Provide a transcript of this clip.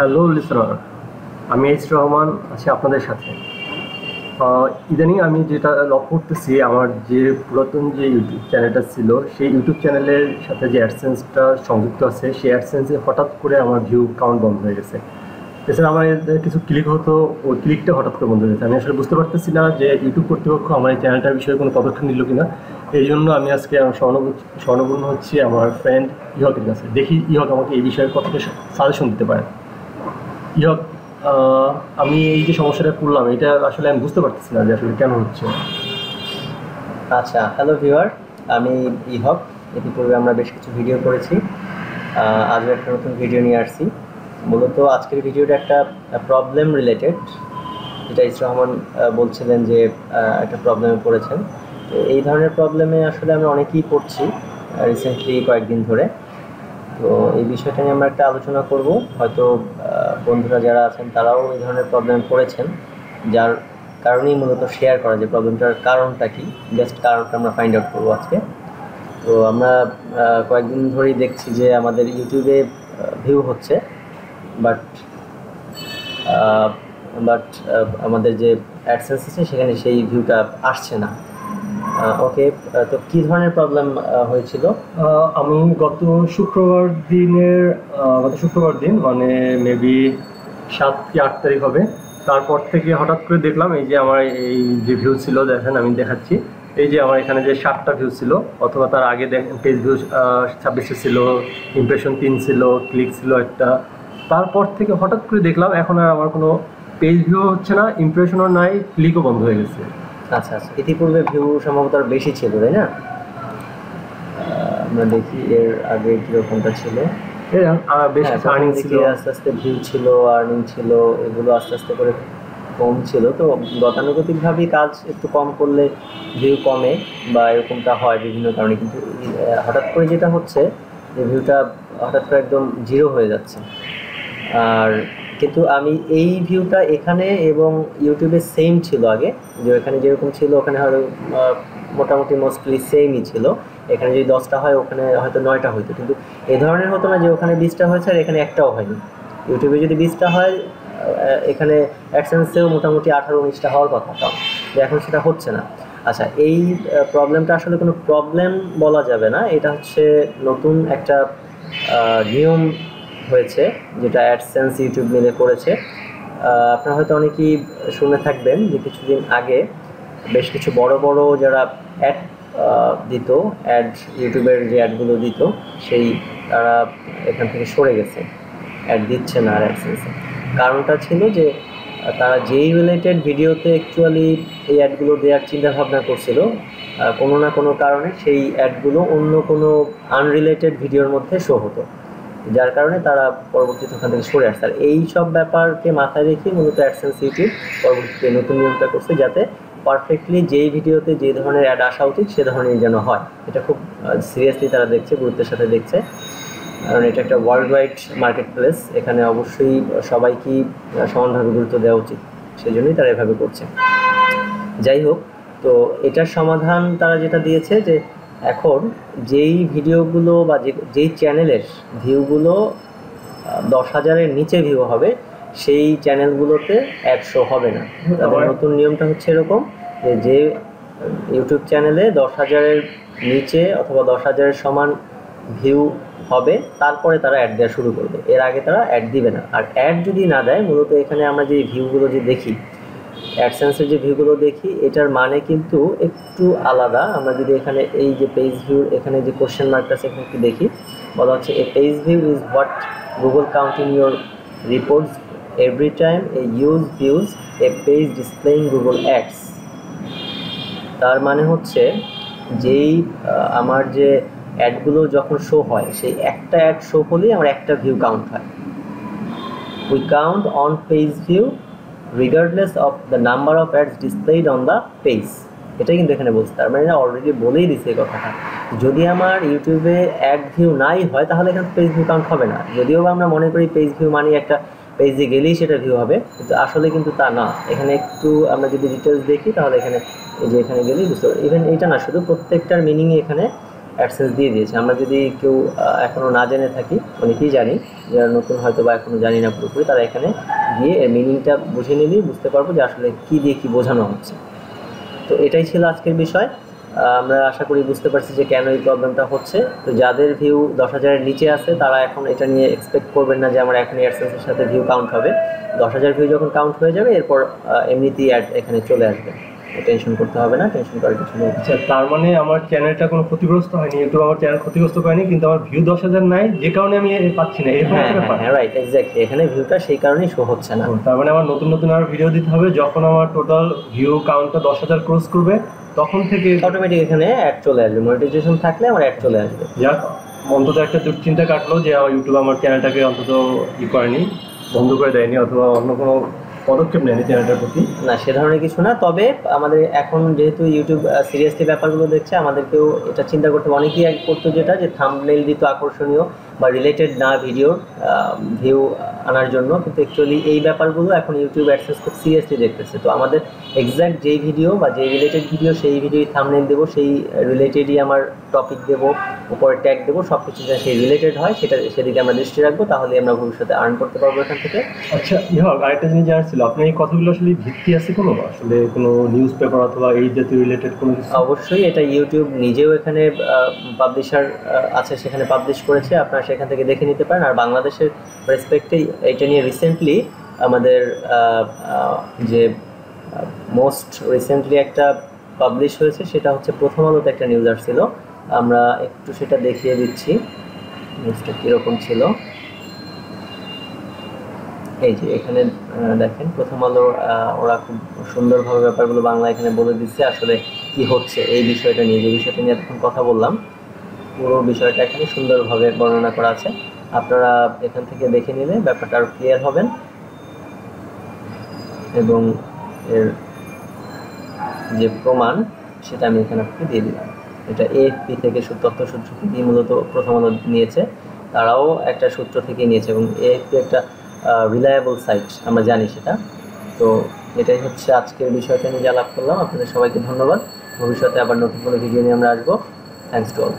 Hello listener, আমি H Rahman আছি আপনাদের সাথে। ইদানিং আমি যেটা লক্ষ্য করতেছি, আমার যে পুরাতন যে ইউটিউব চ্যানেলটা ছিল, সেই ইউটিউব চ্যানেলের সাথে যে অ্যাডসেন্সটা সংযুক্ত আছে, সেই অ্যাডসেন্সে হঠাৎ করে আমার ভিউ কাউন্ট বন্ধ হয়ে গেছে। এছাড়া আমার কিছু ক্লিক হতো, ওই ক্লিকটা হঠাৎ করে বন্ধ হয়ে গেছে। আমি আসলে বুঝতে পারতেছি না যে ইউটিউব কর্তৃপক্ষ আমার এই চ্যানেলটার বিষয়ে কোনো পদক্ষেপ নিল কিনা। এই জন্য আমি আজকে স্বর্ণপূর্ণ হচ্ছি আমার ফ্রেন্ড ইহকের কাছে। দেখি ইহক আমাকে এই বিষয়ে কতটা সাজেশন দিতে পারে। ইহক, আমি এই যে সমস্যাটা করলাম, এটা আসলে আমি বুঝতে পারতেছি না যে আসলে কেন হচ্ছে। আচ্ছা, হ্যালো ভিউয়ার, আমি ইহক। ইতিপূর্বে আমরা বেশ কিছু ভিডিও করেছি, আজও একটা নতুন ভিডিও নিয়ে আসছি। মূলত আজকের ভিডিওটা একটা প্রবলেম রিলেটেড, যেটা ইস রহমান বলছিলেন যে একটা প্রবলেমে পড়েছেন। তো এই ধরনের প্রবলেমে আসলে আমরা অনেকেই পড়ছি রিসেন্টলি কয়েকদিন ধরে। তো এই বিষয়টা নিয়ে আমরা একটা আলোচনা করব। হয়তো বন্ধুরা যারা আছেন তারাও এই ধরনের প্রবলেমে পড়েছেন, যার কারণেই মূলত শেয়ার করা, যে প্রবলেমটার কারণটা কি, জাস্ট কারণটা আমরা ফাইন্ড আউট করবো আজকে। তো আমরা কয়েকদিন ধরেই দেখছি যে আমাদের ইউটিউবে ভিউ হচ্ছে, বাট আমাদের যে অ্যাডসেন্স আছে সেখানে সেই ভিউটা আসছে না। ওকে, তো কী ধরনের প্রবলেম হয়েছিল? আমি গত শুক্রবার দিন, মানে মেবি 7 কি 8 তারিখ হবে, তারপর থেকে হঠাৎ করে দেখলাম এই যে আমার এই যে ভিউ ছিল, দেখেন আমি দেখাচ্ছি, এই যে আমার এখানে যে 7টা ভিউ ছিল, অথবা তার আগে দেখেন পেজ ভিউ 26 ছিল, ইমপ্রেশন 3 ছিল, ক্লিক ছিল একটা। তারপর থেকে হঠাৎ করে দেখলাম এখন আর আমার কোনো পেজ ভিউ হচ্ছে না, ইমপ্রেশনও নাই, ক্লিকও বন্ধ হয়ে গেছে। আচ্ছা আচ্ছা, ইতিপূর্বে ভিউ সম্ভবত আর বেশি ছিল, তাই না? আমরা দেখি এর আগে কীরকমটা ছিল। আর্নিং ছিল, আস্তে আস্তে ভিউ ছিল, আর্নিং ছিল, এগুলো আস্তে আস্তে করে কম ছিল। তো গতানুগতিকভাবেই কাজ একটু কম করলে ভিউ কমে বা এরকমটা হয় বিভিন্ন কারণে, কিন্তু হঠাৎ করে যেটা হচ্ছে যে ভিউটা হঠাৎ করে একদম জিরো হয়ে যাচ্ছে। আর কিন্তু আমি এই ভিউটা এখানে এবং ইউটিউবে সেম ছিল আগে, যে এখানে যেরকম ছিল ওখানে হয়তো মোটামুটি মোস্টলি সেমই ছিল। এখানে যদি 10টা হয় ওখানে হয়তো 9টা হইতো, কিন্তু এ ধরনের হতো না যে ওখানে 20টা হয়েছে আর এখানে একটাও হয়নি। ইউটিউবে যদি 20টা হয়, এখানে অ্যাডসেন্সেও মোটামুটি 18-19টা হওয়ার কথা, কারণ এখন সেটা হচ্ছে না। আচ্ছা, এই প্রবলেমটা আসলে কোনো প্রবলেম বলা যাবে না, এটা হচ্ছে নতুন একটা নিয়ম হয়েছে, যেটা অ্যাডসেন্স ইউটিউব মিলে করেছে। আপনারা হয়তো অনেকেই শুনে থাকবেন যে কিছুদিন আগে বেশ কিছু বড় বড় যারা অ্যাড দিত, ইউটিউবের যে অ্যাডগুলো দিত, সেই তারা এখান থেকে সরে গেছে, অ্যাড দিচ্ছে না আর অ্যাডসেন্সে। কারণটা ছিল যে তারা যেই রিলেটেড ভিডিওতে অ্যাকচুয়ালি এই অ্যাডগুলো দেওয়ার চিন্তাভাবনা করছিল, কোনো না কোনো কারণে সেই অ্যাডগুলো অন্য কোনো আনরিলেটেড ভিডিওর মধ্যে শো হতো, যার কারণে তারা পরবর্তীতে ওখান থেকে সরে আসছে। আর এই সব ব্যাপারকে মাথায় রেখে মূলত অ্যাডসেন্স ইউটিউব পরবর্তীতে নতুন নিয়মটা করছে, যাতে পারফেক্টলি যেই ভিডিওতে যে ধরনের অ্যাড আসা উচিত সে ধরনের যেন হয়। এটা খুব সিরিয়াসলি তারা দেখছে, গুরুত্বের সাথে দেখছে, কারণ এটা একটা ওয়ার্ল্ড ওয়াইড মার্কেট প্লেস, এখানে অবশ্যই সবাইকেই সমানভাবে গুরুত্ব দেওয়া উচিত, সেই জন্যই তারা এভাবে করছে। যাই হোক, তো এটার সমাধান তারা যেটা দিয়েছে যে এখন যেই ভিডিওগুলো বা যেই চ্যানেলের ভিউগুলো 10,000-এর নিচে ভিউ হবে, সেই চ্যানেলগুলোতে অ্যাড শো হবে না। তাদের নতুন নিয়মটা হচ্ছে এরকম যে ইউটিউব চ্যানেলে 10,000-এর নিচে অথবা 10,000-এর সমান ভিউ হবে, তারপরে তারা অ্যাড দেওয়া শুরু করবে, এর আগে তারা অ্যাড দিবে না। আর অ্যাড যদি না দেয়, মূলত এখানে আমরা যে ভিউগুলো যে দেখি, অ্যাডসেন্সের যে ভিউগুলো দেখি, এটার মানে কিন্তু একটু আলাদা। আমরা যদি এখানে এই যে পেজ ভিউ, এখানে যে কোশ্চেন মার্কটা আছে এখানে একটু দেখি, বলা হচ্ছে এ page view is what Google count in your reports every time A use views A page displaying Google ads. তার মানে হচ্ছে যেই আমার যে অ্যাডগুলো যখন শো হয়, সেই একটা অ্যাড শো হলেই আমার একটা ভিউ কাউন্ট হয়। We count on page view regardless of the number of ads displayed on the page। এটাই কিন্তু এখানে বলছে, তার মানে অলরেডি বলেই দিচ্ছে এই কথাটা। যদি আমার ইউটিউবে অ্যাড ভিউ নাই হয়, তাহলে এখানে পেজ ভিউ কাউন্ট হবে না। যদিও আমরা মনে করি পেজ ভিউ মানে একটা পেজে গেলেই সেটা ভিউ হবে, কিন্তু আসলে কিন্তু তা না। এখানে একটু আমরা যদি ডিটেলস দেখি, তাহলে এখানে এই যে এখানে গেলেই বুঝতে পারি। ইভেন এইটা না, শুধু প্রত্যেকটার মিনিংই এখানে অ্যাডসেন্স দিয়ে দিয়েছে। আমরা যদি কেউ এখনও না জেনে থাকি, অনেকেই জানি, যারা নতুন হয়তো বা এখনও জানি না পুরোপুরি, তারা এখানে গিয়ে এর মিনিংটা বুঝে নিলেই বুঝতে পারবো যে আসলে কী দিয়ে কী বোঝানো হচ্ছে। তো এটাই ছিল আজকের বিষয়। আমরা আশা করি বুঝতে পারছি যে কেন এই প্রবলেমটা হচ্ছে। তো যাদের ভিউ 10,000-এর নিচে আছে তারা এখন এটা নিয়ে এক্সপেক্ট করবেন না যে আমার এখন অ্যাডসেন্সের সাথে ভিউ কাউন্ট হবে। 10,000 ভিউ যখন কাউন্ট হয়ে যাবে এরপর এমনিতেই অ্যাড এখানে চলে আসবে, টেনশন করতে হবে না, টেনশন করার কিছু নেই। আচ্ছা, তার মানে আমার চ্যানেলটা কোনো ক্ষতিগ্রস্ত হয়নি, ইউটিউব আমার চ্যানেল ক্ষতিগ্রস্ত করেনি, কিন্তু আমার ভিউ 10,000 নাই যে কারণে আমি পাচ্ছি না, এরকম একটা ব্যাপার? হ্যাঁ, রাইট, এক্স্যাক্টলি, এখানে ভিউটা সেই কারণেই শো হচ্ছে না। তার মানে আমার নতুন নতুন আর ভিডিও দিতে হবে, যখন আমার টোটাল ভিউ কাউন্টটা 10,000 ক্রস করবে তখন থেকে অটোমেটিক এখানে অ্যাড চলে আসবে, মনিটাইজেশন থাকলে আমার অ্যাড চলে আসবে। যাক, অন্তত একটা দুশ্চিন্তা কাটলো যে আমার ইউটিউব আমার চ্যানেলটাকে অন্তত করেনি, বন্ধ করে দেয়নি, অথবা অন্য কোনো পদক্ষেপ নেয়নি চ্যানেলটার প্রতি। না, সে ধরনের কিছু না। তবে আমাদের এখন যেহেতু ইউটিউব সিরিয়াসলি ব্যাপারগুলো দেখছে, আমাদেরকেও এটা চিন্তা করতে হবে। অনেকেই করতো যেটা, যে থাম্বনেল দিত আকর্ষণীয় বা রিলেটেড না ভিডিও ভিউ আনার জন্য, কিন্তু অ্যাকচুয়ালি এই ব্যাপারগুলো এখন ইউটিউব অ্যাডসেন্স খুব সিরিয়াসলি দেখতেছে। তো আমাদের এক্স্যাক্ট যেই ভিডিও বা যেই রিলেটেড ভিডিও, সেই ভিডিওই থাম্বনেল দেবো, সেই রিলেটেডই আমার টপিক দেবো, উপরে ট্যাগ দেবো, সব কিছু যেন সেই রিলেটেড হয় সেদিকে আমরা দৃষ্টি রাখবো, তাহলে আমরা ভবিষ্যতে আর্ন করতে পারবো এখান থেকে। আচ্ছা, আরেকটা জিনিস জানার ছিল, আপনার এই কথাগুলো আসলে ভিত্তি আছে কোনো, আসলে কোনো নিউজ পেপার অথবা এই জাতীয় রিলেটেড কোনো কিছু? অবশ্যই, এটা ইউটিউব নিজেও এখানে পাবলিশার আছে, সেখানে পাবলিশ করেছে, আপনারা সেখান থেকে দেখে নিতে পারেন। আর বাংলাদেশের রেসপেক্টে এটা নিয়ে রিসেন্টলি আমাদের যে মোস্ট রিসেন্টলি একটা পাবলিশ হয়েছে, সেটা হচ্ছে প্রথম আলোতে একটা নিউজ আসছিল। আমরা একটু সেটা দেখিয়ে দিচ্ছি নিউজটা কীরকম ছিল। এই যে এখানে দেখেন, প্রথম আলো ওরা খুব সুন্দরভাবে ব্যাপারগুলো বাংলা এখানে বলে দিচ্ছে আসলে কি হচ্ছে এই বিষয়টা নিয়ে, যে বিষয়টা নিয়ে এতক্ষণ কথা বললাম, পুরো বিষয়টা এখানে সুন্দরভাবে বর্ণনা করা আছে। আপনারা এখান থেকে দেখে নিলে ব্যাপারটা আরও ক্লিয়ার হবেন। এবং এর যে প্রমাণ, সেটা আমি এখানে আপনাকে দিয়ে দিলাম। এটা এএফপি থেকে তথ্য সূত্র থেকে মূলত প্রথম আলো নিয়েছে, তারাও একটা সূত্র থেকে নিয়েছে, এবং এএফপি একটা রিলায়েবল সাইট, আমরা জানি সেটা। তো এটাই হচ্ছে আজকের বিষয়টা নিয়ে আলাপ করলাম। আপনাদের সবাইকে ধন্যবাদ। ভবিষ্যতে আবার নতুন কোনো ভিডিও নিয়ে আমরা আসবো। Thanks to all.